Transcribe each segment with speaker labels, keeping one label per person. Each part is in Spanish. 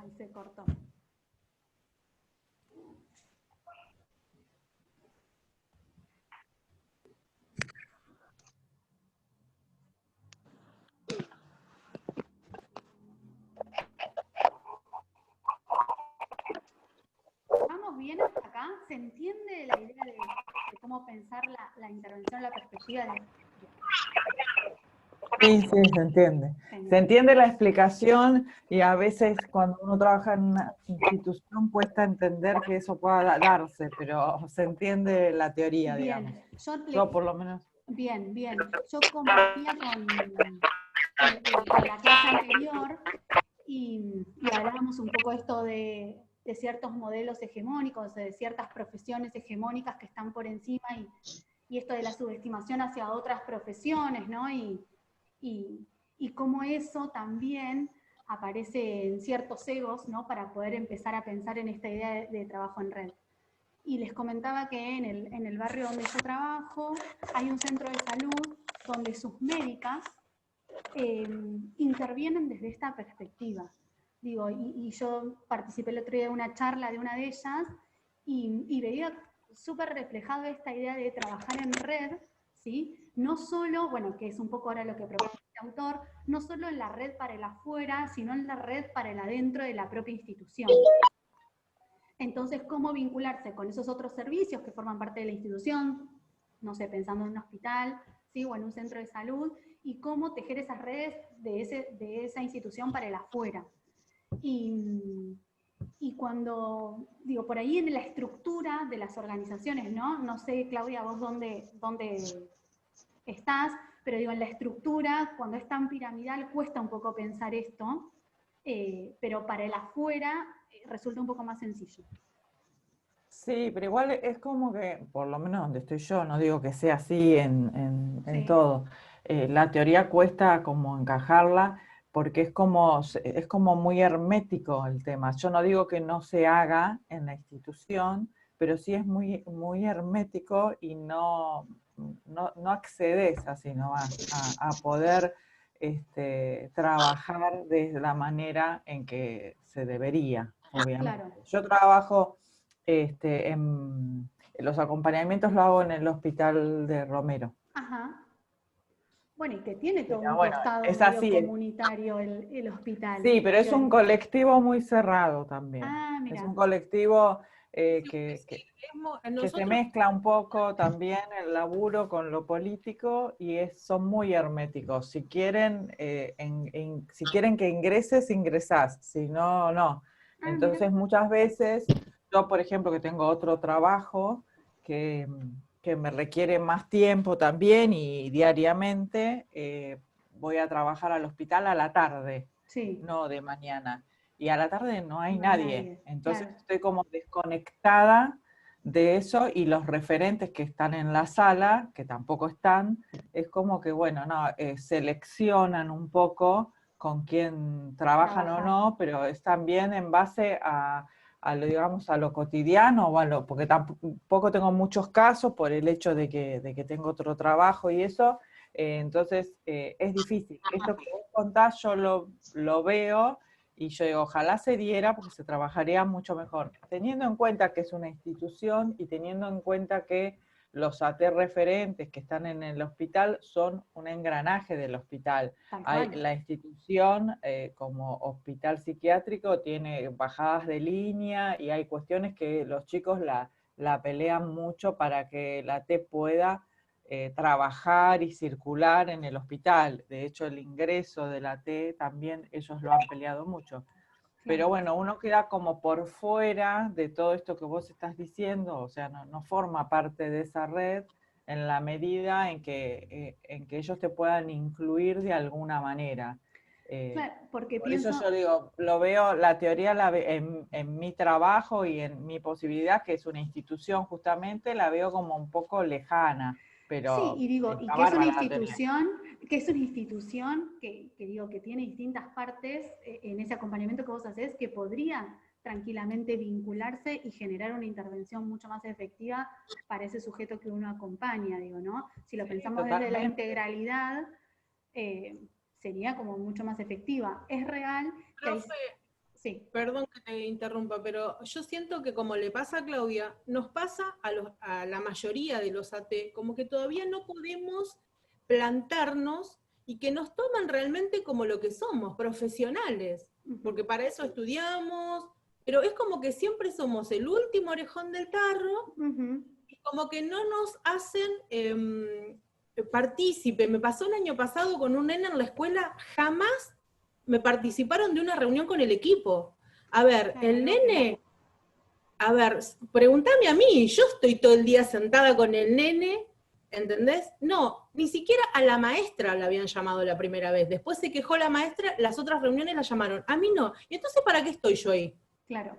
Speaker 1: Ahí se cortó. ¿Vamos bien hasta acá? ¿Se entiende la idea de cómo pensar la intervención, la perspectiva de...
Speaker 2: Sí, sí, se entiende. Se entiende la explicación y a veces cuando uno trabaja en una institución cuesta entender que eso pueda darse, pero se entiende la teoría, digamos. Yo por lo menos.
Speaker 1: Bien, bien. Yo compartía con la clase anterior y hablábamos un poco esto de ciertos modelos hegemónicos, de ciertas profesiones hegemónicas que están por encima y esto de la subestimación hacia otras profesiones, ¿no? Y cómo eso también aparece en ciertos egos, ¿no? Para poder empezar a pensar en esta idea de trabajo en red. Y les comentaba que en el barrio donde yo trabajo hay un centro de salud donde sus médicas intervienen desde esta perspectiva. Digo, y yo participé el otro día de una charla de una de ellas y veía súper reflejado esta idea de trabajar en red, ¿sí? No solo, bueno, que es un poco ahora lo que propone este autor, no solo en la red para el afuera, sino en la red para el adentro de la propia institución. Entonces, ¿cómo vincularse con esos otros servicios que forman parte de la institución? No sé, pensando en un hospital, ¿sí? O en un centro de salud, y cómo tejer esas redes de esa institución para el afuera. Y cuando, digo, por ahí en la estructura de las organizaciones, ¿no? No sé, Claudia, vos dónde estás, pero digo, en la estructura, cuando es tan piramidal, cuesta un poco pensar esto, pero para el afuera resulta un poco más sencillo.
Speaker 2: Sí, pero igual es como que, por lo menos donde estoy yo, no digo que sea así en
Speaker 1: Sí.
Speaker 2: todo, la teoría cuesta como encajarla porque es como muy hermético el tema. Yo no digo que no se haga en la institución, pero sí es muy, muy hermético y no accedes así nomás a poder trabajar de la manera en que se debería, obviamente.
Speaker 1: Claro.
Speaker 2: Yo trabajo... los acompañamientos lo hago en el hospital de Romero.
Speaker 1: Ajá. Bueno, y que tiene todo
Speaker 2: Pero
Speaker 1: un
Speaker 2: bueno,
Speaker 1: costado
Speaker 2: es
Speaker 1: medio
Speaker 2: así.
Speaker 1: comunitario el hospital.
Speaker 2: Sí, pero es un colectivo muy cerrado también.
Speaker 1: Ah,
Speaker 2: Es
Speaker 1: mira.
Speaker 2: un colectivo que se
Speaker 3: Nosotros,
Speaker 2: mezcla un poco también el laburo con lo político y son muy herméticos. Si quieren, si quieren que ingreses, ingresás. Si no, no.
Speaker 1: Ah, mira.
Speaker 2: Entonces muchas veces, yo por ejemplo que tengo otro trabajo que me requiere más tiempo también y diariamente, voy a trabajar al hospital a la tarde,
Speaker 1: Sí.
Speaker 2: no de mañana. Y a la tarde no hay
Speaker 1: No hay
Speaker 2: nadie. Entonces
Speaker 1: Claro.
Speaker 2: estoy como desconectada de eso y los referentes que están en la sala, que tampoco están, es como que, bueno, no, seleccionan un poco con quién trabajan o no, pero es también en base a lo, digamos, a lo cotidiano, o porque tampoco tengo muchos casos por el hecho de que tengo otro trabajo y eso, entonces es difícil. Esto que vos contás yo lo veo y yo digo, ojalá se diera porque se trabajaría mucho mejor. Teniendo en cuenta que es una institución y teniendo en cuenta que los AT referentes que están en el hospital son un engranaje del hospital. La institución como hospital psiquiátrico tiene bajadas de línea y hay cuestiones que los chicos la pelean mucho para que la AT pueda trabajar y circular en el hospital. De hecho, el ingreso de la T también ellos lo han peleado mucho. Pero bueno, uno queda como por fuera de todo esto que vos estás diciendo, o sea, no forma parte de esa red en la medida en que ellos te puedan incluir de alguna manera.
Speaker 1: Claro, porque
Speaker 2: Por eso yo digo, lo veo, la teoría en mi trabajo y en mi posibilidad, que es una institución justamente, la veo como un poco lejana. Pero
Speaker 1: sí, y digo, y
Speaker 2: está
Speaker 1: que es una
Speaker 2: bárbara la teoría.
Speaker 1: institución que digo que tiene distintas partes en ese acompañamiento que vos hacés que podrían tranquilamente vincularse y generar una intervención mucho más efectiva para ese sujeto que uno acompaña, digo, ¿no? Si lo pensamos desde la integralidad, sería como mucho más efectiva. Es real que hay... Sí.
Speaker 3: Perdón que te interrumpa, pero yo siento que como le pasa a Claudia, nos pasa a la mayoría de los AT, como que todavía no podemos plantarnos y que nos toman realmente como lo que somos, profesionales, porque para eso estudiamos, pero es como que siempre somos el último orejón del tarro, y como que no nos hacen partícipe. Me pasó el año pasado con un nene en la escuela, jamás me participaron de una reunión con el equipo. A ver,
Speaker 1: Claro,
Speaker 3: el nene, a ver, pregúntame a mí, yo estoy todo el día sentada con el nene, ¿entendés? No, ni siquiera a la maestra la habían llamado la primera vez. Después se quejó la maestra, las otras reuniones la llamaron. A mí no. ¿Y entonces para qué estoy yo ahí?
Speaker 1: Claro.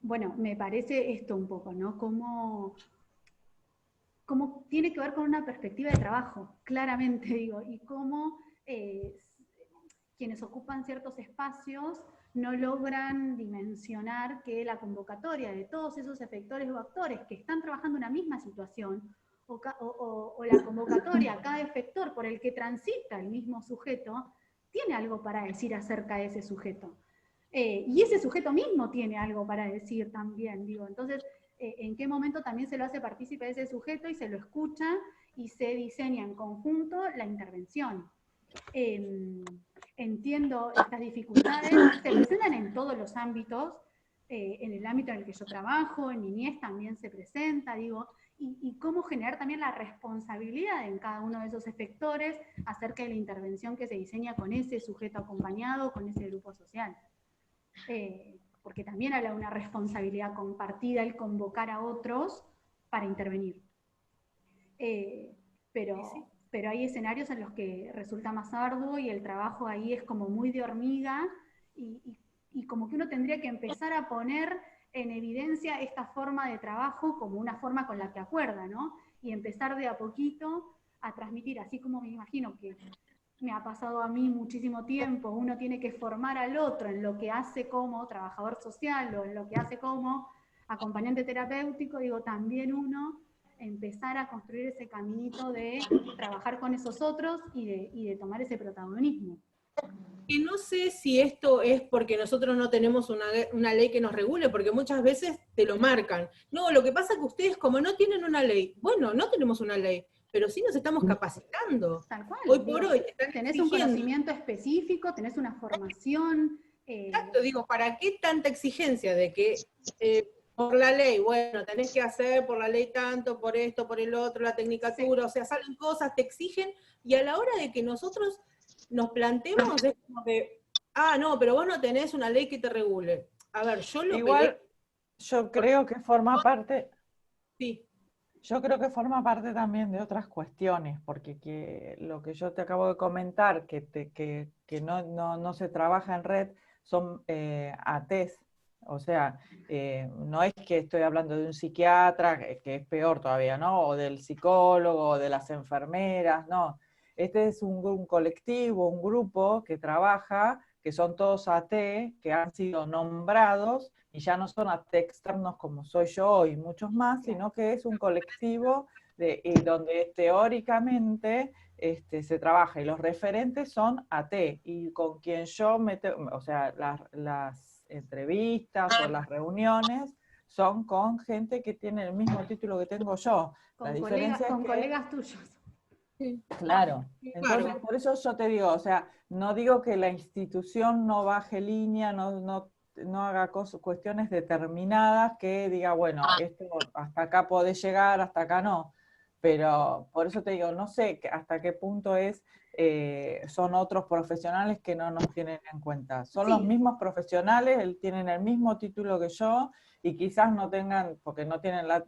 Speaker 1: Bueno, me parece esto un poco, ¿no? Cómo tiene que ver con una perspectiva de trabajo, claramente digo, y cómo quienes ocupan ciertos espacios no logran dimensionar que la convocatoria de todos esos efectores o actores que están trabajando en una misma situación, o la convocatoria a cada efector por el que transita el mismo sujeto, tiene algo para decir acerca de ese sujeto. Y ese sujeto mismo tiene algo para decir también, digo, entonces, en qué momento también se lo hace partícipe de ese sujeto y se lo escucha y se diseña en conjunto la intervención. Entiendo estas dificultades, se presentan en todos los ámbitos, en el ámbito en el que yo trabajo, en niñez también se presenta, digo, y cómo generar también la responsabilidad en cada uno de esos efectores acerca de la intervención que se diseña con ese sujeto acompañado, con ese grupo social. Porque también habla de una responsabilidad compartida el convocar a otros para intervenir. Pero hay escenarios en los que resulta más arduo y el trabajo ahí es como muy de hormiga y como que uno tendría que empezar a poner en evidencia esta forma de trabajo como una forma con la que acuerda, ¿no? Y empezar de a poquito a transmitir, así como me imagino que me ha pasado a mí muchísimo tiempo, uno tiene que formar al otro en lo que hace como trabajador social o en lo que hace como acompañante terapéutico, digo, también uno empezar a construir ese caminito de trabajar con esos otros y de tomar ese protagonismo.
Speaker 3: Y no sé si esto es porque nosotros no tenemos una ley que nos regule, porque muchas veces te lo marcan. No, lo que pasa es que ustedes como no tienen una ley, bueno, no tenemos una ley, pero sí nos estamos capacitando.
Speaker 1: Tal cual.
Speaker 3: Hoy por hoy están
Speaker 1: tenés
Speaker 3: exigiendo.
Speaker 1: Un conocimiento específico, tenés una formación.
Speaker 3: Exacto, digo, ¿para qué tanta exigencia de que por la ley, bueno, tenés que hacer por la ley tanto, por esto, por el otro, la tecnicatura, o sea, salen cosas, te exigen, y a la hora de que nosotros nos planteemos es como que, no, pero vos no tenés una ley que te regule. A ver, yo lo
Speaker 2: Igual, yo creo que forma parte...
Speaker 3: Sí.
Speaker 2: Yo creo que forma parte también de otras cuestiones, porque lo que yo te acabo de comentar, que no se trabaja en red, son ATs. O sea, no es que estoy hablando de un psiquiatra, que es peor todavía, ¿no? O del psicólogo, o de las enfermeras, no. Este es un colectivo, un grupo que trabaja, que son todos AT, que han sido nombrados, y ya no son AT externos como soy yo y muchos más, sino que es un colectivo donde teóricamente se trabaja, y los referentes son AT, y con quien yo o sea, las entrevistas o las reuniones son con gente que tiene el mismo título que tengo yo.
Speaker 1: Con,
Speaker 2: la diferencia es
Speaker 1: con
Speaker 2: que,
Speaker 1: colegas tuyos.
Speaker 2: Claro, entonces por eso yo te digo, o sea, no digo que la institución no baje línea, no haga cuestiones determinadas que diga, bueno, esto hasta acá podés llegar, hasta acá no, pero por eso te digo, no sé hasta qué punto son otros profesionales que no nos tienen en cuenta. Son los mismos profesionales, tienen el mismo título que yo, y quizás no tengan, porque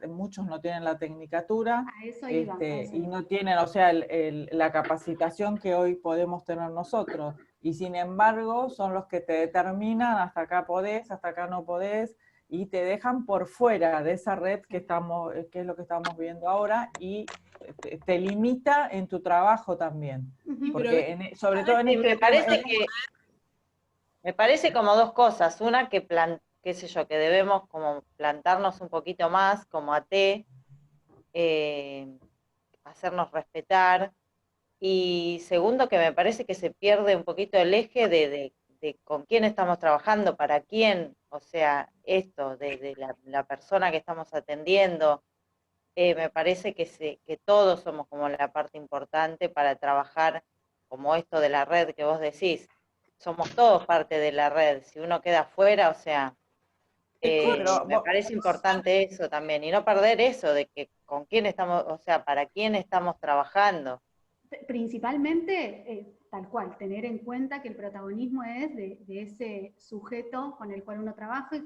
Speaker 2: muchos no tienen la tecnicatura, y no tienen, o sea, la capacitación que hoy podemos tener nosotros, y sin embargo son los que te determinan hasta acá podés, hasta acá no podés, y te dejan por fuera de esa red que es lo que estamos viendo ahora, y te limita en tu trabajo también. Porque sobre todo en este tema...
Speaker 4: Me parece como dos cosas. Una, qué sé yo, que debemos como plantarnos un poquito más como AT, hacernos respetar. Y segundo, que me parece que se pierde un poquito el eje con quién estamos trabajando, para quién, o sea, esto, de la persona que estamos atendiendo, me parece que todos somos como la parte importante para trabajar como esto de la red que vos decís. Somos todos parte de la red. Si uno queda afuera, o sea,
Speaker 2: pero
Speaker 4: me parece importante eso también. Y no perder eso de que con quién estamos, o sea, para quién estamos trabajando.
Speaker 1: Principalmente, tal cual, tener en cuenta que el protagonismo es de ese sujeto con el cual uno trabaja y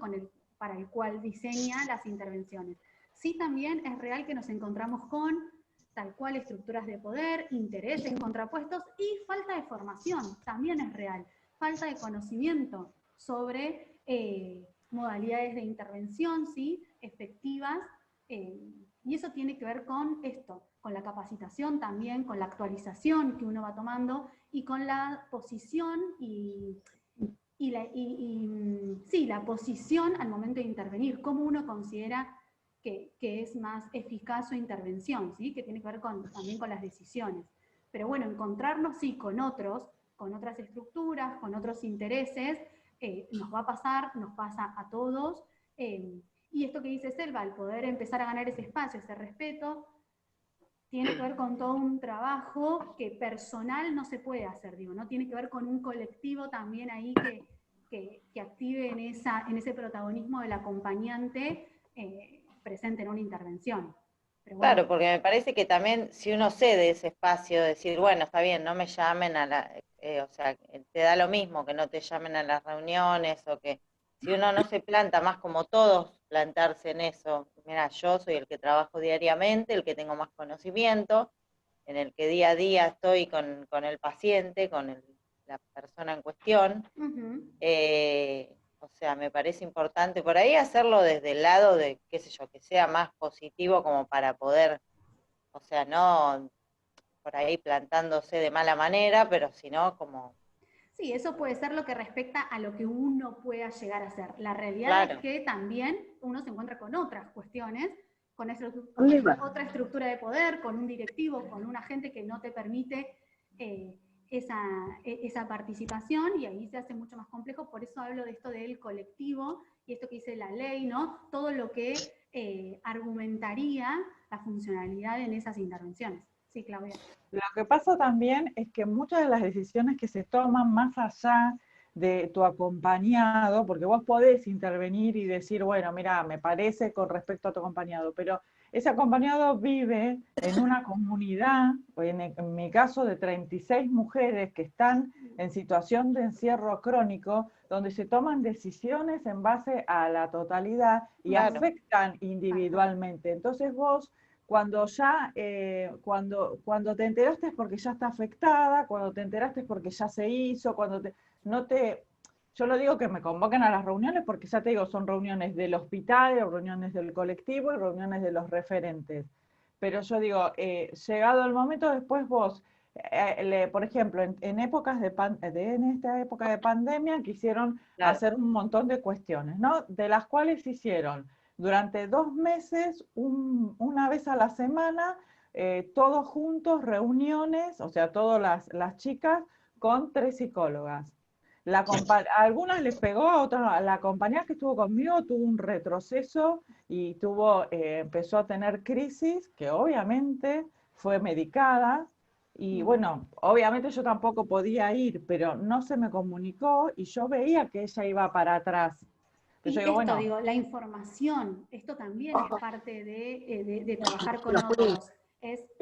Speaker 1: para el cual diseña las intervenciones. Sí, también es real que nos encontramos con tal cual estructuras de poder, intereses contrapuestos y falta de formación, también es real. Falta de conocimiento sobre modalidades de intervención, ¿sí? Efectivas, y eso tiene que ver con esto, con la capacitación también, con la actualización que uno va tomando y con la posición la posición al momento de intervenir, cómo uno considera que es más eficaz su intervención, ¿sí? Que tiene que ver también con las decisiones. Pero bueno, encontrarnos sí con otras estructuras, con otros intereses, nos va a pasar, nos pasa a todos, y esto que dice Selva, el poder empezar a ganar ese espacio, ese respeto, tiene que ver con todo un trabajo que personal no se puede hacer, digo, ¿no? Tiene que ver con un colectivo también ahí que active en ese protagonismo del acompañante presente en una intervención. Pero bueno,
Speaker 4: Claro, porque me parece que también si uno cede ese espacio, decir, bueno, está bien, no me llamen o sea, te da lo mismo que no te llamen a las reuniones, o que si uno no se planta más como todos, plantarse en eso, mira, yo soy el que trabajo diariamente, el que tengo más conocimiento, en el que día a día estoy con el paciente, la persona en cuestión. O sea, me parece importante por ahí hacerlo desde el lado de, qué sé yo, que sea más positivo como para poder, o sea, no por ahí plantándose de mala manera, pero sino como...
Speaker 1: sí, eso puede ser lo que respecta a lo que uno pueda llegar a hacer. La realidad
Speaker 4: Claro.
Speaker 1: es que también uno se encuentra con otras cuestiones, con otra estructura de poder, con un directivo, con un agente que no te permite esa participación, y ahí se hace mucho más complejo. Por eso hablo de esto del colectivo y esto que dice la ley, ¿no? Todo lo que argumentaría la funcionalidad en esas intervenciones. Sí, Claudia.
Speaker 2: lo que pasa también es que muchas de las decisiones que se toman más allá de tu acompañado, porque vos podés intervenir y decir, bueno, mira, me parece con respecto a tu acompañado, pero ese acompañado vive en una comunidad, en mi caso de 36 mujeres que están en situación de encierro crónico, donde se toman decisiones en base a la totalidad y
Speaker 4: Claro.
Speaker 2: afectan individualmente. Entonces vos, cuando te enteraste es porque ya está afectada, cuando te enteraste es porque ya se hizo, yo lo digo que me convoquen a las reuniones porque ya te digo, son reuniones del hospital, reuniones del colectivo y reuniones de los referentes. Pero yo digo, llegado el momento, después vos, por ejemplo, en esta época de pandemia quisieron hacer un montón de cuestiones, ¿no? De las cuales hicieron durante 2 meses, una vez a la semana, todos juntos, reuniones, o sea, todas las chicas, con 3 psicólogas. A algunas les pegó, a otras, la compañera que estuvo conmigo tuvo un retroceso y empezó a tener crisis, que obviamente fue medicada. Y bueno, obviamente yo tampoco podía ir, pero no se me comunicó y yo veía que ella iba para atrás.
Speaker 1: Y digo, la información, esto también es parte de trabajar con otros.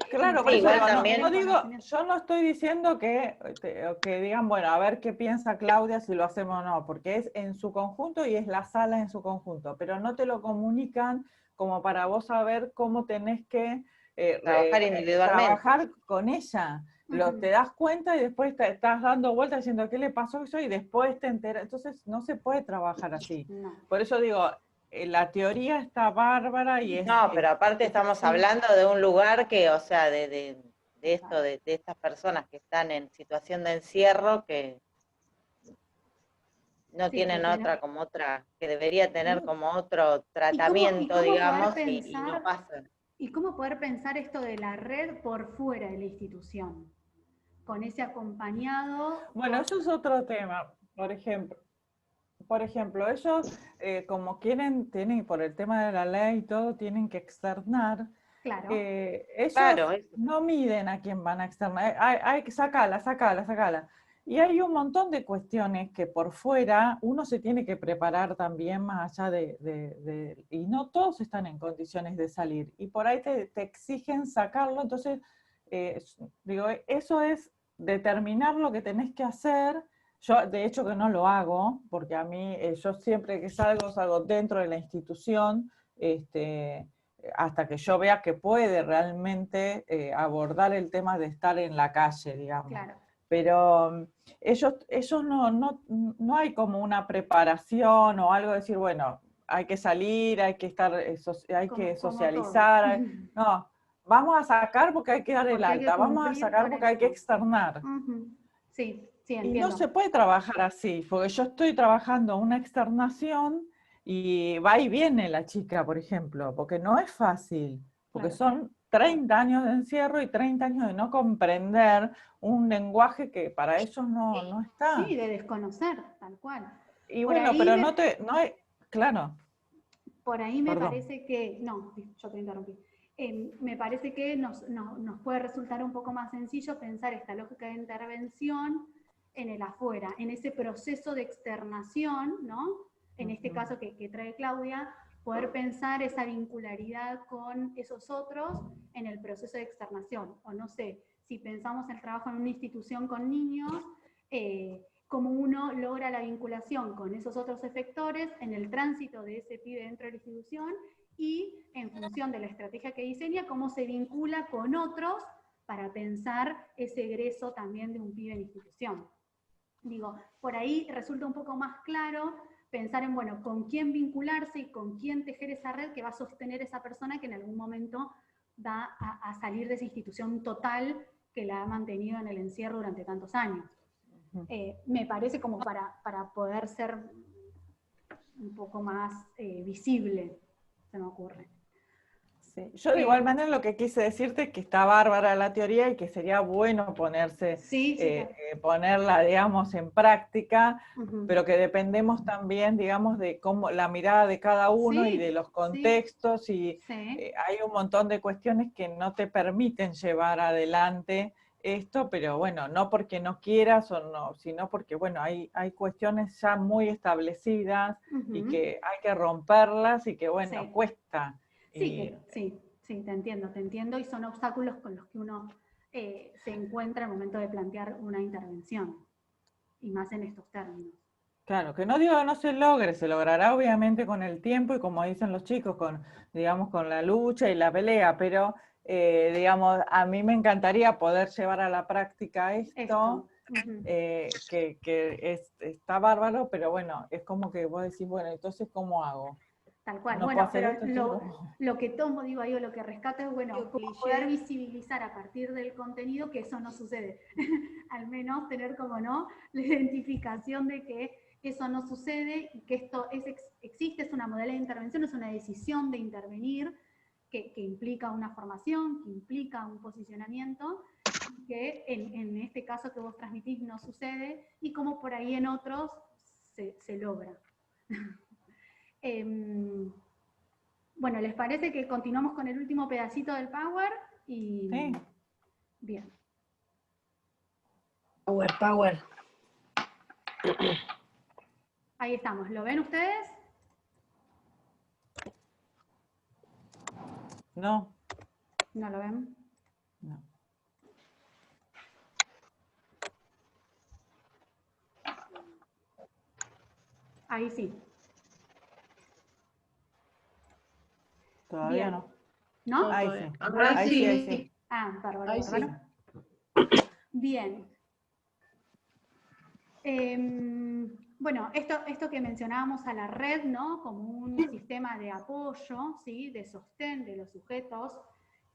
Speaker 2: Claro, por eso
Speaker 4: igual
Speaker 2: digo,
Speaker 4: también,
Speaker 2: yo no estoy diciendo que digan, bueno, a ver qué piensa Claudia si lo hacemos o no, porque es en su conjunto y es la sala en su conjunto, pero no te lo comunican como para vos saber cómo tenés que
Speaker 4: trabajar individualmente.
Speaker 2: trabajar con ella. Te das cuenta y después te estás dando vueltas diciendo qué le pasó eso y después te enteras. Entonces no se puede trabajar así.
Speaker 1: No.
Speaker 2: Por eso digo, la teoría está bárbara y es...
Speaker 4: No, pero aparte estamos hablando de un lugar que, o sea, de esto, de estas personas que están en situación de encierro, que no tienen que debería tener como otro tratamiento, digamos, y no pasa.
Speaker 1: ¿Y cómo poder pensar esto de la red por fuera de la institución? Con ese acompañado...
Speaker 2: Bueno, eso es otro tema. Por ejemplo, ellos, como tienen, por el tema de la ley y todo, tienen que externar.
Speaker 1: Claro.
Speaker 2: Ellos
Speaker 4: Claro, eso.
Speaker 2: no miden a quién van a externar. Hay que sacarla. Y hay un montón de cuestiones que por fuera uno se tiene que preparar también más allá y no todos están en condiciones de salir. Y por ahí te exigen sacarlo. Entonces, digo, eso es determinar lo que tenés que hacer. Yo, de hecho, que no lo hago, porque a mí, yo siempre que salgo dentro de la institución, hasta que yo vea que puede realmente abordar el tema de estar en la calle, digamos.
Speaker 1: Claro.
Speaker 2: Pero ellos no hay como una preparación o algo de decir, bueno, hay que salir, hay que estar, hay que socializar. No, vamos a sacar porque hay que dar el alta, vamos a sacar porque hay que externar.
Speaker 1: Sí, sí,
Speaker 2: Y
Speaker 1: entiendo.
Speaker 2: no se puede trabajar así, porque yo estoy trabajando una externación y va y viene la chica, por ejemplo, porque no es fácil, porque
Speaker 1: Claro.
Speaker 2: son 30 años de encierro y 30 años de no comprender un lenguaje que para ellos no está.
Speaker 1: Sí, de desconocer, tal cual.
Speaker 2: Y
Speaker 1: Por
Speaker 2: bueno,
Speaker 1: ahí
Speaker 2: pero
Speaker 1: me-
Speaker 2: claro.
Speaker 1: Por ahí me
Speaker 2: Perdón.
Speaker 1: parece que, no, yo te interrumpí. Me parece que nos puede resultar un poco más sencillo pensar esta lógica de intervención en el afuera, en ese proceso de externación, ¿no? En este caso que trae Claudia, poder pensar esa vincularidad con esos otros en el proceso de externación. O no sé, si pensamos el trabajo en una institución con niños, cómo uno logra la vinculación con esos otros efectores en el tránsito de ese pibe dentro de la institución y en función de la estrategia que diseña, cómo se vincula con otros para pensar ese egreso también de un pibe en institución. Digo, por ahí resulta un poco más claro pensar en, bueno, con quién vincularse y con quién tejer esa red que va a sostener esa persona que en algún momento va a salir de esa institución total que la ha mantenido en el encierro durante tantos años. Me parece como para poder ser un poco más visible, se me ocurre.
Speaker 2: Sí. Yo de igual manera lo que quise decirte es que está bárbara la teoría y que sería bueno ponerla, digamos, en práctica, pero que dependemos también, digamos, de cómo la mirada de cada uno y de los contextos y hay un montón de cuestiones que no te permiten llevar adelante esto, pero bueno, no porque no quieras o no, sino porque, bueno, hay cuestiones ya muy establecidas y que hay que romperlas y que, bueno, cuesta.
Speaker 1: Sí, te entiendo, y son obstáculos con los que uno se encuentra al momento de plantear una intervención, y más en estos términos.
Speaker 2: Claro, que no digo que no se logre, se logrará obviamente con el tiempo y como dicen los chicos, digamos, con la lucha y la pelea, pero digamos, a mí me encantaría poder llevar a la práctica esto. Que está bárbaro, pero bueno, es como que vos decís, bueno, entonces, ¿cómo hago?
Speaker 1: Tal cual.
Speaker 2: No
Speaker 1: bueno,
Speaker 2: puedo hacer
Speaker 1: pero
Speaker 2: esto,
Speaker 1: lo que tomo, digo, ahí, o lo que rescato es, bueno, cómo poder visibilizar a partir del contenido que eso no sucede. Al menos tener como, ¿no?, la identificación de que eso no sucede y que esto existe, es una modalidad de intervención, es una decisión de intervenir que implica una formación, que implica un posicionamiento, que en este caso que vos transmitís no sucede y como por ahí en otros se logra. Bueno, ¿les parece que continuamos con el último pedacito del Power? Y
Speaker 2: sí.
Speaker 1: Bien.
Speaker 5: Power.
Speaker 1: Ahí estamos. ¿Lo ven ustedes?
Speaker 2: No.
Speaker 1: ¿No lo ven?
Speaker 2: No.
Speaker 1: Ahí sí.
Speaker 2: Todavía
Speaker 1: Bien.
Speaker 2: no.
Speaker 1: ¿No?
Speaker 2: Ahí sí.
Speaker 5: Ahora sí.
Speaker 2: Ahí sí.
Speaker 1: Ah, bárbaro,
Speaker 5: Ahí
Speaker 1: bárbaro. Bien. Bueno, esto que mencionábamos a la red, ¿no?, como un sistema de apoyo, ¿sí?, de sostén de los sujetos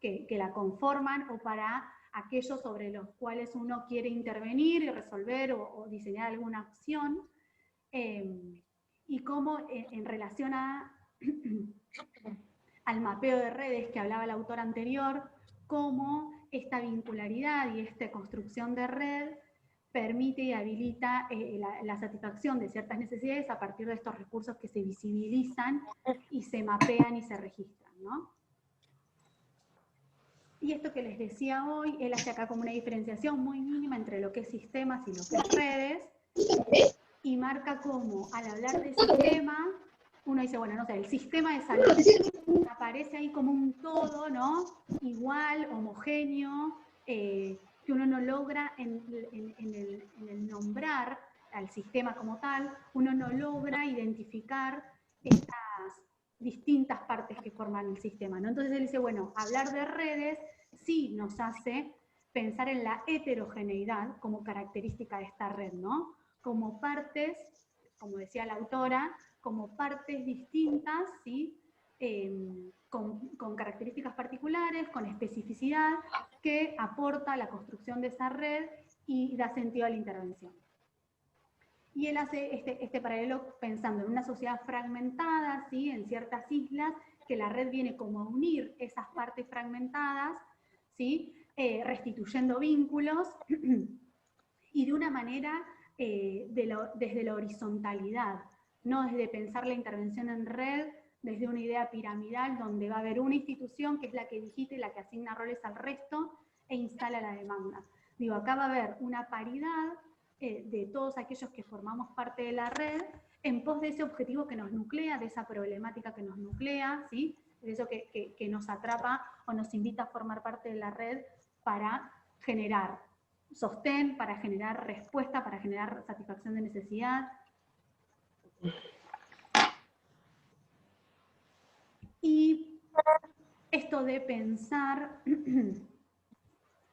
Speaker 1: que la conforman o para aquellos sobre los cuales uno quiere intervenir y resolver o diseñar alguna acción, y cómo en relación al mapeo de redes que hablaba el autor anterior, cómo esta vincularidad y esta construcción de red permite y habilita la satisfacción de ciertas necesidades a partir de estos recursos que se visibilizan y se mapean y se registran, ¿no? Y esto que les decía hoy, él hace acá como una diferenciación muy mínima entre lo que es sistemas y lo que es redes, y marca como, al hablar de sistema, uno dice, bueno, no sé, el sistema de salud aparece ahí como un todo, ¿no? Igual, homogéneo, que uno no logra en el nombrar al sistema como tal, uno no logra identificar estas distintas partes que forman el sistema, ¿no? Entonces él dice, bueno, hablar de redes sí nos hace pensar en la heterogeneidad como característica de esta red, ¿no? Como partes, como decía la autora, como partes distintas, ¿sí? Con características particulares, con especificidad, que aporta la construcción de esa red y da sentido a la intervención. Y él hace este paralelo pensando en una sociedad fragmentada, ¿sí? En ciertas islas, que la red viene como a unir esas partes fragmentadas, ¿sí? Restituyendo vínculos, y de una manera desde la horizontalidad, no desde pensar la intervención en red desde una idea piramidal donde va a haber una institución que es la que digite, la que asigna roles al resto e instala la demanda. Digo, acá va a haber una paridad de todos aquellos que formamos parte de la red en pos de ese objetivo que nos nuclea, de esa problemática que nos nuclea, ¿sí? De eso que nos atrapa o nos invita a formar parte de la red para generar sostén, para generar respuesta, para generar satisfacción de necesidad. Y esto de pensar, lo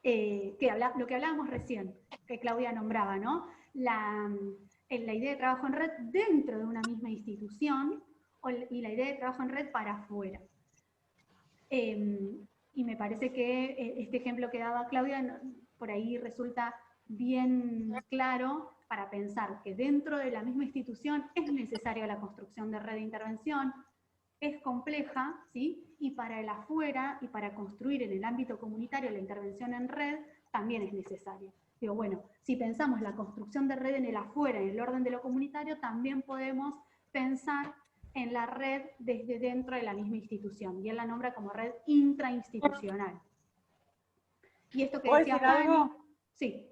Speaker 1: que hablábamos recién, que Claudia nombraba, ¿no? La idea de trabajo en red dentro de una misma institución y la idea de trabajo en red para afuera. Y me parece que este ejemplo que daba Claudia por ahí resulta bien claro para pensar que dentro de la misma institución es necesaria la construcción de red de intervención, es compleja, ¿sí? Y para el afuera y para construir en el ámbito comunitario la intervención en red también es necesaria. Digo, bueno, si pensamos la construcción de red en el afuera, en el orden de lo comunitario, también podemos pensar en la red desde dentro de la misma institución, y él la nombra como red intrainstitucional. Y esto que decía Fanny, sí.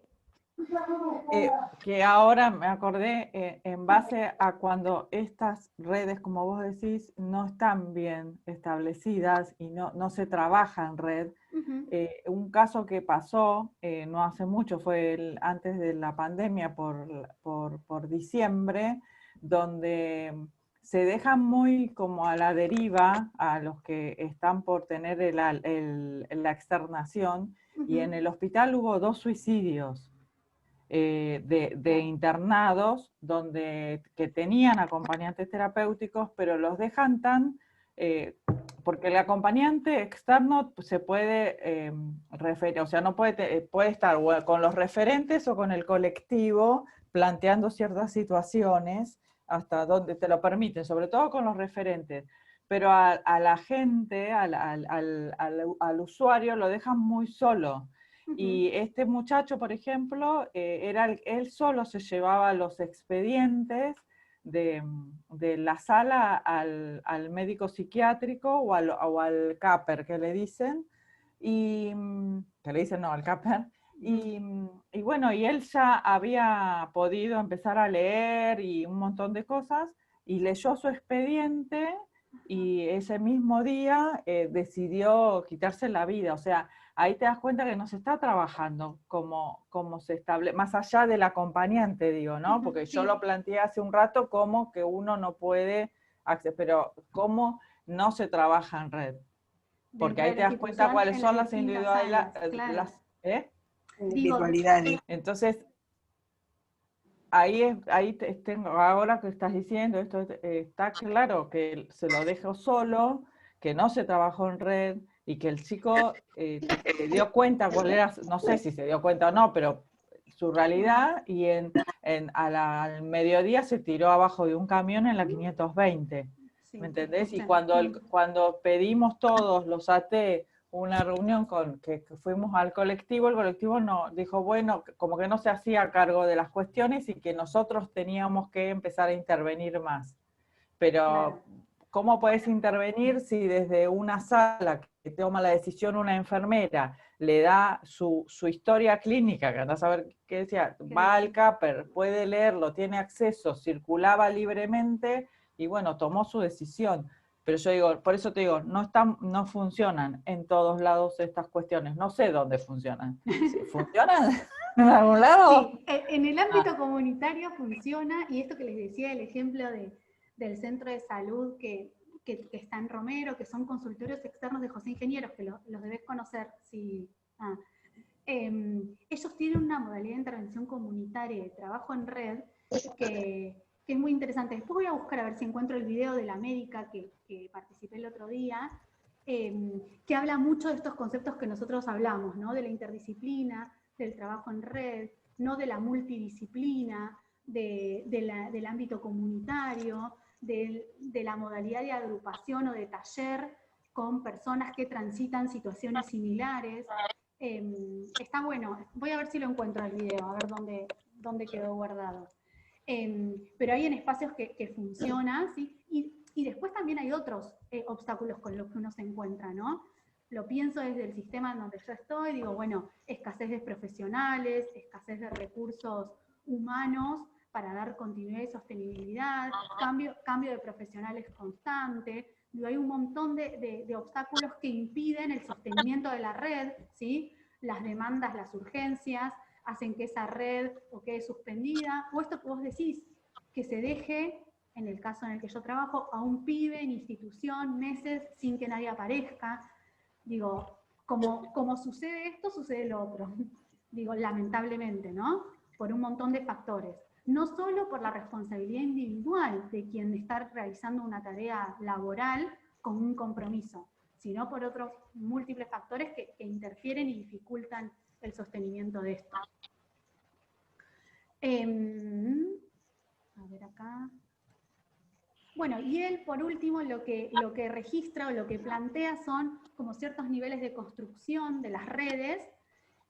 Speaker 2: Que ahora me acordé, en base a cuando estas redes, como vos decís, no están bien establecidas y no se trabaja en red. Un caso que pasó no hace mucho, fue antes de la pandemia, por diciembre, donde se dejan muy como a la deriva a los que están por tener la externación, y en el hospital hubo 2 suicidios. De internados que tenían acompañantes terapéuticos, pero los dejan tan, porque el acompañante externo se puede referir, o sea, no puede estar con los referentes o con el colectivo planteando ciertas situaciones hasta donde te lo permiten, sobre todo con los referentes, pero a la gente, al usuario lo dejan muy solo. Y este muchacho, por ejemplo, él solo se llevaba los expedientes de la sala al médico psiquiátrico o al CAPER, que le dicen, al CAPER, y bueno, y él ya había podido empezar a leer y un montón de cosas, y leyó su expediente, y ese mismo día decidió quitarse la vida. O sea, ahí te das cuenta que no se está trabajando como se establece, más allá del acompañante, digo, ¿no? Porque yo lo planteé hace un rato como que uno no puede acceder, pero cómo no se trabaja en red. Porque ahí te das cuenta cuáles son las individualidades.
Speaker 5: Individualidades.
Speaker 2: Entonces, ahí ahora que estás diciendo, esto está claro que se lo dejó solo, que no se trabajó en red, y que el chico se dio cuenta cuál era, no sé si se dio cuenta o no, pero su realidad, y al mediodía se tiró abajo de un camión en la 520, ¿me entendés? Y cuando pedimos todos los AT una reunión que fuimos al colectivo, el colectivo nos dijo, bueno, como que no se hacía cargo de las cuestiones y que nosotros teníamos que empezar a intervenir más. Pero,
Speaker 1: Claro.
Speaker 2: ¿cómo podés intervenir si desde una sala que toma la decisión una enfermera le da su historia clínica, que andás a ver qué decía, va al CAPER, puede leerlo, tiene acceso, circulaba libremente y bueno, tomó su decisión? Pero yo digo, por eso te digo, no funcionan en todos lados estas cuestiones. No sé dónde funcionan. ¿Funcionan en algún lado?
Speaker 1: Sí, en el ámbito comunitario funciona, y esto que les decía, el ejemplo del centro de salud que está en Romero, que son consultorios externos de José Ingenieros, que los debes conocer. Si, ellos tienen una modalidad de intervención comunitaria de trabajo en red que es muy interesante. Después voy a buscar a ver si encuentro el video de la médica que participé el otro día, que habla mucho de estos conceptos que nosotros hablamos, ¿no? De la interdisciplina, del trabajo en red, no de la multidisciplina, del ámbito comunitario, de la modalidad de agrupación o de taller con personas que transitan situaciones similares. Está bueno, voy a ver si lo encuentro el video, a ver dónde quedó guardado. Pero hay en espacios que funcionan, ¿sí? Y después también hay otros obstáculos con los que uno se encuentra, ¿no? Lo pienso desde el sistema en donde yo estoy, digo, bueno, escasez de profesionales, escasez de recursos humanos para dar continuidad y sostenibilidad, cambio de profesionales constante. Digo, hay un montón de obstáculos que impiden el sostenimiento de la red, ¿sí? Las demandas, las urgencias, hacen que esa red o quede suspendida, o esto que vos decís, que se deje, en el caso en el que yo trabajo, a un pibe en institución meses sin que nadie aparezca. Digo, como sucede esto, sucede lo otro. Digo, lamentablemente, ¿no? Por un montón de factores. No solo por la responsabilidad individual de quien está realizando una tarea laboral con un compromiso, sino por otros múltiples factores que interfieren y dificultan el sostenimiento de esto. A ver acá. Bueno, y él, por último, lo que registra o lo que plantea son como ciertos niveles de construcción de las redes,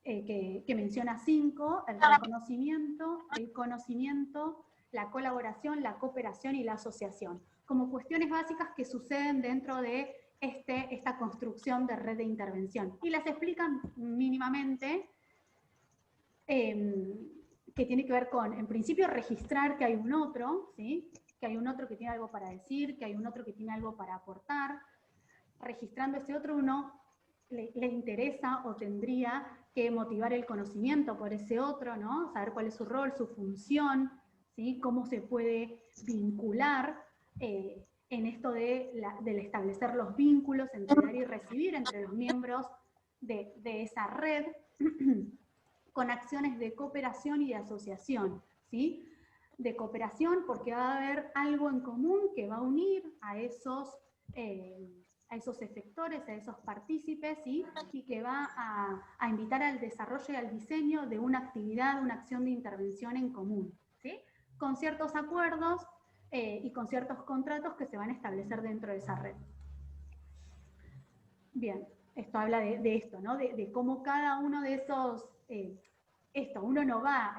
Speaker 1: que menciona 5: el reconocimiento, el conocimiento, la colaboración, la cooperación y la asociación, como cuestiones básicas que suceden dentro de esta construcción de red de intervención. Y las explican mínimamente, que tiene que ver con, en principio, registrar que hay un otro, ¿sí? Que hay un otro que tiene algo para decir, que hay un otro que tiene algo para aportar. Registrando ese otro, uno le interesa o tendría que motivar el conocimiento por ese otro, ¿no? Saber cuál es su rol, su función, ¿sí? Cómo se puede vincular en esto del establecer los vínculos entre dar y recibir entre los miembros de esa red, con acciones de cooperación y de asociación, ¿sí? De cooperación porque va a haber algo en común que va a unir a esos efectores, a esos partícipes, ¿sí? Y que va a invitar al desarrollo y al diseño de una actividad, una acción de intervención en común, ¿sí? Con ciertos acuerdos y con ciertos contratos que se van a establecer dentro de esa red. Bien, esto habla de esto, ¿no? De cómo cada uno de esos... uno no va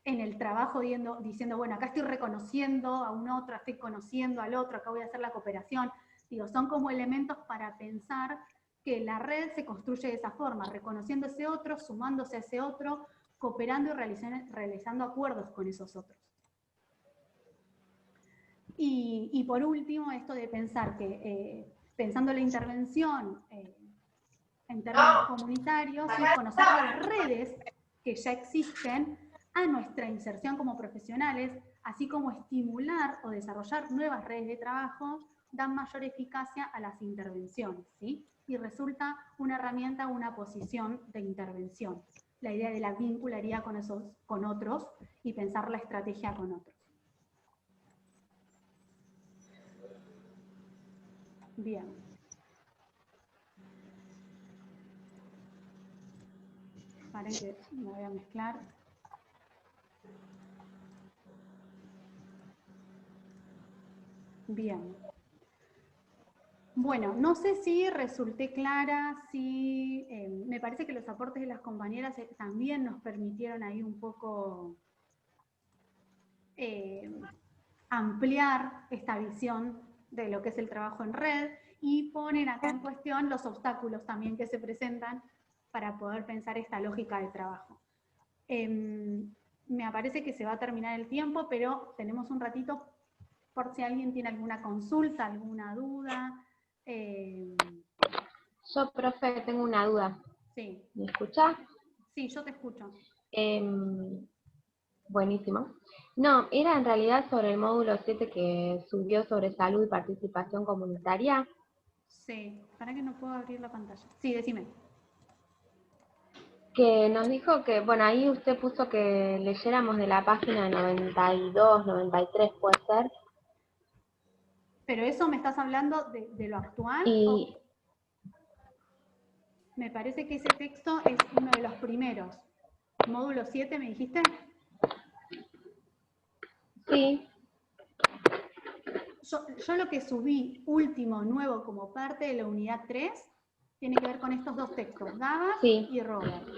Speaker 1: en el trabajo diciendo, bueno, acá estoy reconociendo a un otro, estoy conociendo al otro, acá voy a hacer la cooperación. Digo, son como elementos para pensar que la red se construye de esa forma, reconociendo ese otro, sumándose a ese otro, cooperando y realizando acuerdos con esos otros. Y por último, esto de pensar que, pensando la intervención en términos comunitarios, ¿sí? Conocer las redes que ya existen a nuestra inserción como profesionales, así como estimular o desarrollar nuevas redes de trabajo, dan mayor eficacia a las intervenciones, ¿sí? Y resulta una herramienta, una posición de intervención. La idea de la vincularidad con otros y pensar la estrategia con otros. Bien. Paren que me voy a mezclar. Bien. Bueno, no sé si resulté clara, si me parece que los aportes de las compañeras también nos permitieron ahí un poco ampliar esta visión de lo que es el trabajo en red y ponen acá en cuestión los obstáculos también que se presentan para poder pensar esta lógica de trabajo. Me parece que se va a terminar el tiempo, pero tenemos un ratito por si alguien tiene alguna consulta, alguna duda.
Speaker 6: Yo, profe, tengo una duda.
Speaker 1: Sí.
Speaker 6: ¿Me escuchás?
Speaker 1: Sí, yo te escucho.
Speaker 6: Buenísimo. No, era en realidad sobre el módulo 7 que subió sobre salud y participación comunitaria.
Speaker 1: Sí, para que no puedo abrir la pantalla. Sí, decime.
Speaker 6: Que nos dijo que, bueno, ahí usted puso que leyéramos de la página 92, 93, puede ser.
Speaker 1: ¿Pero eso me estás hablando de lo actual?
Speaker 6: Y
Speaker 1: me parece que ese texto es uno de los primeros. ¿Módulo 7 me dijiste?
Speaker 6: sí,
Speaker 1: Yo lo que subí último, nuevo, como parte de la unidad 3, tiene que ver con estos dos textos, Gaba
Speaker 6: sí.
Speaker 1: y Robert.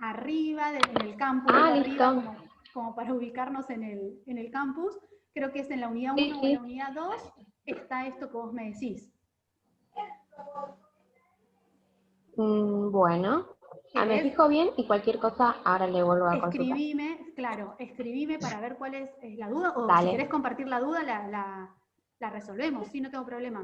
Speaker 1: Arriba, en el campus,
Speaker 6: Ah,
Speaker 1: de arriba,
Speaker 6: listo.
Speaker 1: como para ubicarnos en el campus, creo que es en la unidad 1
Speaker 6: Sí,
Speaker 1: o en
Speaker 6: sí.
Speaker 1: la unidad 2, está esto que vos me decís.
Speaker 6: Bueno, me fijo bien y cualquier cosa ahora le vuelvo a consultar.
Speaker 1: Escribime para ver cuál es la duda, o
Speaker 6: Dale.
Speaker 1: si querés compartir la duda, la resolvemos, sí, no tengo problema.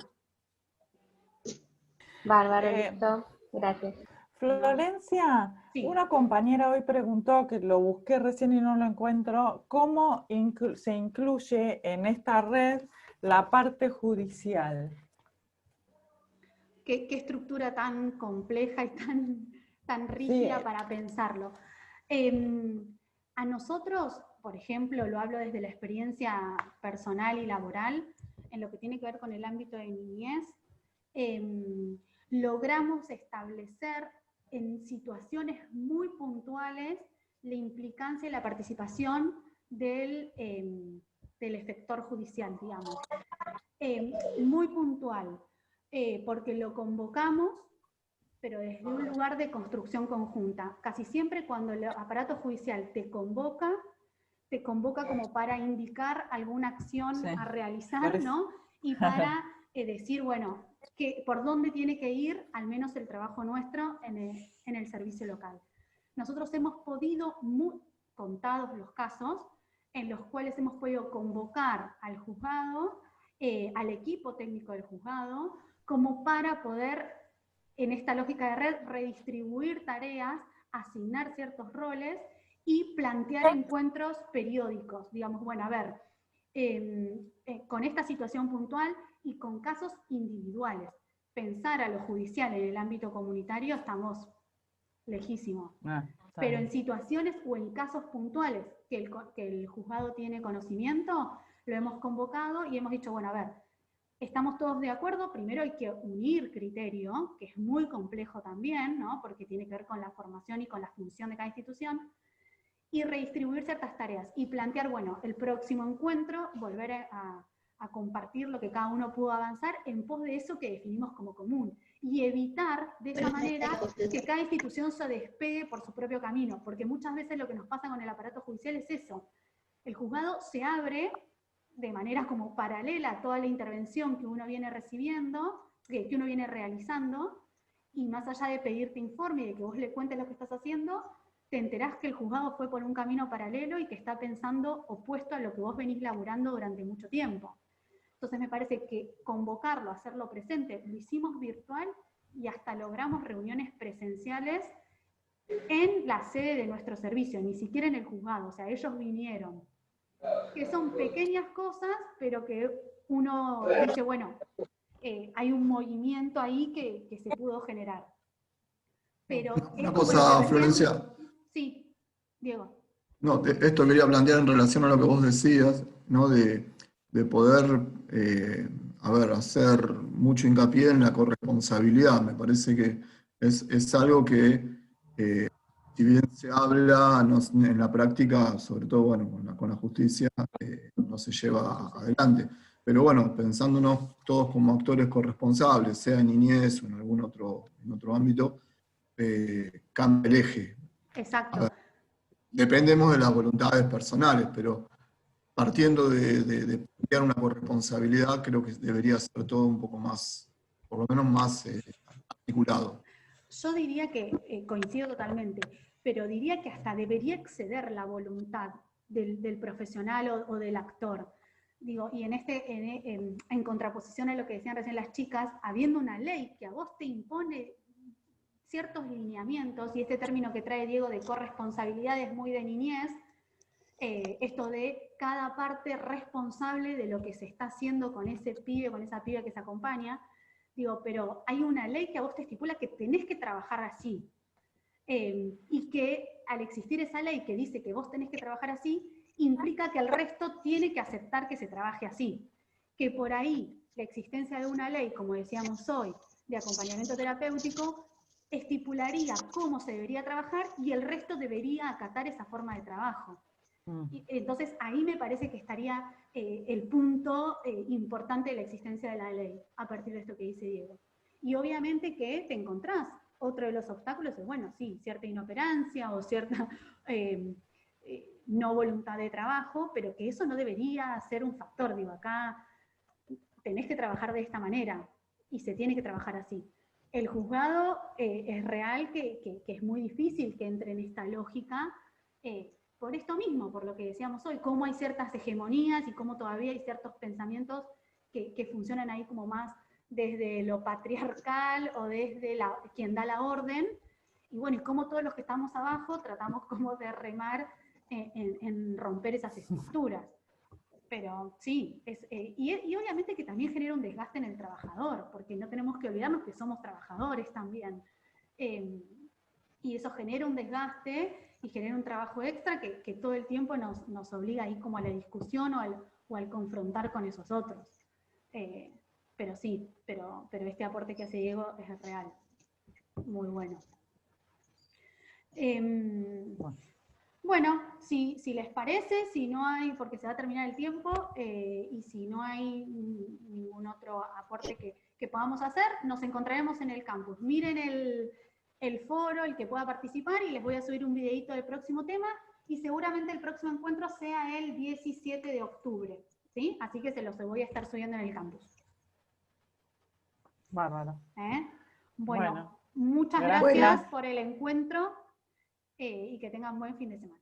Speaker 6: Bárbaro, listo. Gracias.
Speaker 2: Florencia,
Speaker 1: Sí.
Speaker 2: una compañera hoy preguntó, que lo busqué recién y no lo encuentro, ¿cómo se incluye en esta red la parte judicial?
Speaker 1: ¿Qué estructura tan compleja y tan rígida
Speaker 2: Sí.
Speaker 1: para pensarlo? A nosotros, por ejemplo, lo hablo desde la experiencia personal y laboral, en lo que tiene que ver con el ámbito de niñez, logramos establecer en situaciones muy puntuales la implicancia y la participación del efector judicial, digamos. Muy puntual. Porque lo convocamos, pero desde un lugar de construcción conjunta. Casi siempre cuando el aparato judicial te convoca como para indicar alguna acción a realizar, ¿no? Y para decir, bueno, por dónde tiene que ir, al menos el trabajo nuestro en el servicio local. Nosotros hemos podido, contados los casos, en los cuales hemos podido convocar al juzgado, al equipo técnico del juzgado, como para poder, en esta lógica de red, redistribuir tareas, asignar ciertos roles y plantear encuentros periódicos. Digamos, bueno, a ver, con esta situación puntual y con casos individuales. Pensar a lo judicial en el ámbito comunitario estamos lejísimos. Pero en situaciones o en casos puntuales que el juzgado tiene conocimiento, lo hemos convocado y hemos dicho, bueno, a ver, estamos todos de acuerdo, primero hay que unir criterio, que es muy complejo también, ¿no? Porque tiene que ver con la formación y con la función de cada institución, y redistribuir ciertas tareas, y plantear, bueno, el próximo encuentro, volver a compartir lo que cada uno pudo avanzar en pos de eso que definimos como común, y evitar de esa manera que cada institución se despegue por su propio camino, porque muchas veces lo que nos pasa con el aparato judicial es eso, el juzgado se abre de manera como paralela a toda la intervención que uno viene recibiendo, que uno viene realizando, y más allá de pedirte informe y de que vos le cuentes lo que estás haciendo, te enterás que el juzgado fue por un camino paralelo y que está pensando opuesto a lo que vos venís laburando durante mucho tiempo. Entonces me parece que convocarlo, hacerlo presente, lo hicimos virtual y hasta logramos reuniones presenciales en la sede de nuestro servicio, ni siquiera en el juzgado, o sea, ellos vinieron. Que son pequeñas cosas, pero que uno dice, bueno, hay un movimiento ahí que se pudo generar. Pero
Speaker 7: una cosa, Florencia.
Speaker 1: Sí, Diego.
Speaker 7: No, esto quería plantear en relación a lo que vos decías, ¿no? De poder, hacer mucho hincapié en la corresponsabilidad. Me parece que es algo que, si bien se habla en la práctica, sobre todo bueno, con la justicia, no se lleva adelante. pero bueno, pensándonos todos como actores corresponsables, sea en niñez o en algún otro ámbito, cambia el eje.
Speaker 1: Exacto.
Speaker 7: A ver, dependemos de las voluntades personales, pero partiendo de plantear una corresponsabilidad, creo que debería ser todo un poco más, por lo menos más articulado.
Speaker 1: Yo diría que coincido totalmente, pero diría que hasta debería exceder la voluntad del profesional o del actor. Digo, y en contraposición a lo que decían recién las chicas, habiendo una ley que a vos te impone ciertos lineamientos, y este término que trae Diego de corresponsabilidad es muy de niñez, esto de cada parte responsable de lo que se está haciendo con ese pibe, con esa piba que se acompaña. Digo, pero hay una ley que a vos te estipula que tenés que trabajar así. Y que al existir esa ley que dice que vos tenés que trabajar así, implica que el resto tiene que aceptar que se trabaje así. Que por ahí la existencia de una ley, como decíamos hoy, de acompañamiento terapéutico, estipularía cómo se debería trabajar y el resto debería acatar esa forma de trabajo. Y entonces ahí me parece que estaría el punto importante de la existencia de la ley, a partir de esto que dice Diego. Y obviamente que te encontrás, otro de los obstáculos es, bueno, sí, cierta inoperancia o cierta no voluntad de trabajo, pero que eso no debería ser un factor. Digo, acá tenés que trabajar de esta manera y se tiene que trabajar así. El juzgado es real que es muy difícil que entre en esta lógica, por esto mismo, por lo que decíamos hoy, cómo hay ciertas hegemonías y cómo todavía hay ciertos pensamientos que funcionan ahí como más desde lo patriarcal o desde quien da la orden, y bueno, y cómo todos los que estamos abajo tratamos como de remar en romper esas estructuras. Pero sí, y obviamente que también genera un desgaste en el trabajador, porque no tenemos que olvidarnos que somos trabajadores también. Y eso genera un desgaste y genera un trabajo extra que todo el tiempo nos obliga ahí como a la discusión o al confrontar con esos otros. Pero sí, pero este aporte que hace Diego es real. Muy bueno. Bueno, si les parece, si no hay, porque se va a terminar el tiempo, y si no hay ningún otro aporte que podamos hacer, nos encontraremos en el campus. Miren el foro, el que pueda participar, y les voy a subir un videito del próximo tema, y seguramente el próximo encuentro sea el 17 de octubre, ¿sí? Así que se los voy a estar subiendo en el campus.
Speaker 2: Bárbaro.
Speaker 1: Bueno, muchas gracias por el encuentro, y que tengan buen fin de semana.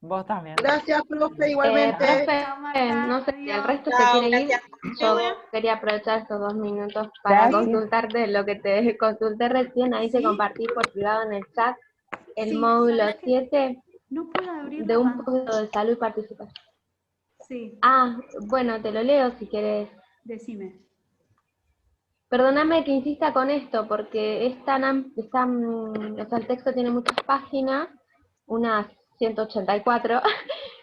Speaker 2: Vos también.
Speaker 8: Gracias, profe, igualmente.
Speaker 6: Profe, no sé si el resto se quiere ir. Yo quería aprovechar estos 2 minutos para consultarte lo que te consulté recién. Ahí se compartí por privado en el chat el módulo 7 de un poco de salud y participación.
Speaker 1: Sí.
Speaker 6: Ah, bueno, te lo leo si querés.
Speaker 1: Decime.
Speaker 6: Perdóname que insista con esto, porque es o sea, el texto tiene muchas páginas, unas 184,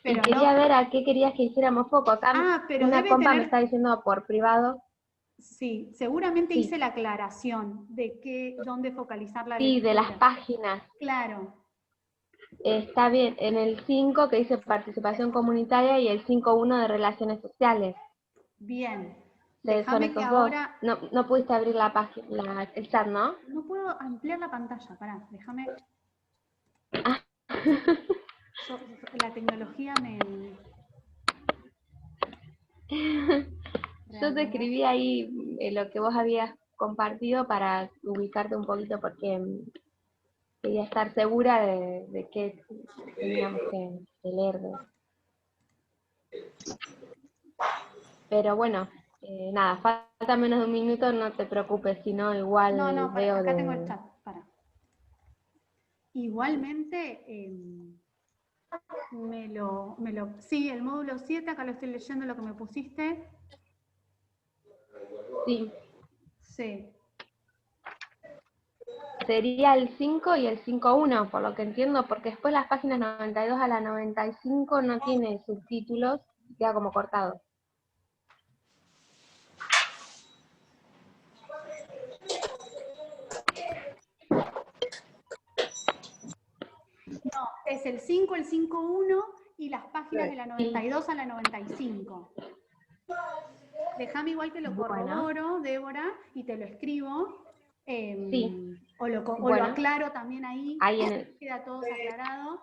Speaker 6: pero y quería ver a qué querías que hiciéramos foco. Acá
Speaker 1: pero
Speaker 6: una compa me está diciendo por privado.
Speaker 1: Sí, seguramente hice la aclaración de dónde focalizar la
Speaker 6: lectura. Sí, de las páginas.
Speaker 1: Claro.
Speaker 6: Está bien, en el 5 que dice participación comunitaria y el 5.1 de relaciones sociales.
Speaker 1: Bien.
Speaker 6: Déjame que ahora... No pudiste abrir la página, el chat, ¿no?
Speaker 1: No puedo ampliar la pantalla, pará, déjame... La tecnología me...
Speaker 6: Yo te escribí ahí lo que vos habías compartido para ubicarte un poquito porque quería estar segura de qué teníamos que leer. Pero bueno, nada, falta menos de 1 minuto, no te preocupes, si no igual veo
Speaker 1: acá tengo el chat, para. Igualmente, sí, el módulo 7, acá lo estoy leyendo lo que me pusiste.
Speaker 6: Sí.
Speaker 1: Sí.
Speaker 6: Sería el 5 y el 5.1, por lo que entiendo, porque después las páginas 92 a la 95 no tiene subtítulos, queda como cortado.
Speaker 1: No, es el 5, el 5.1 y las páginas de la 92 a la 95. Déjame igual que lo corroboro, Débora, y te lo escribo.
Speaker 6: Sí.
Speaker 1: O lo
Speaker 6: Bueno.
Speaker 1: aclaro también ahí,
Speaker 6: Ahí en el...
Speaker 1: queda todo aclarado.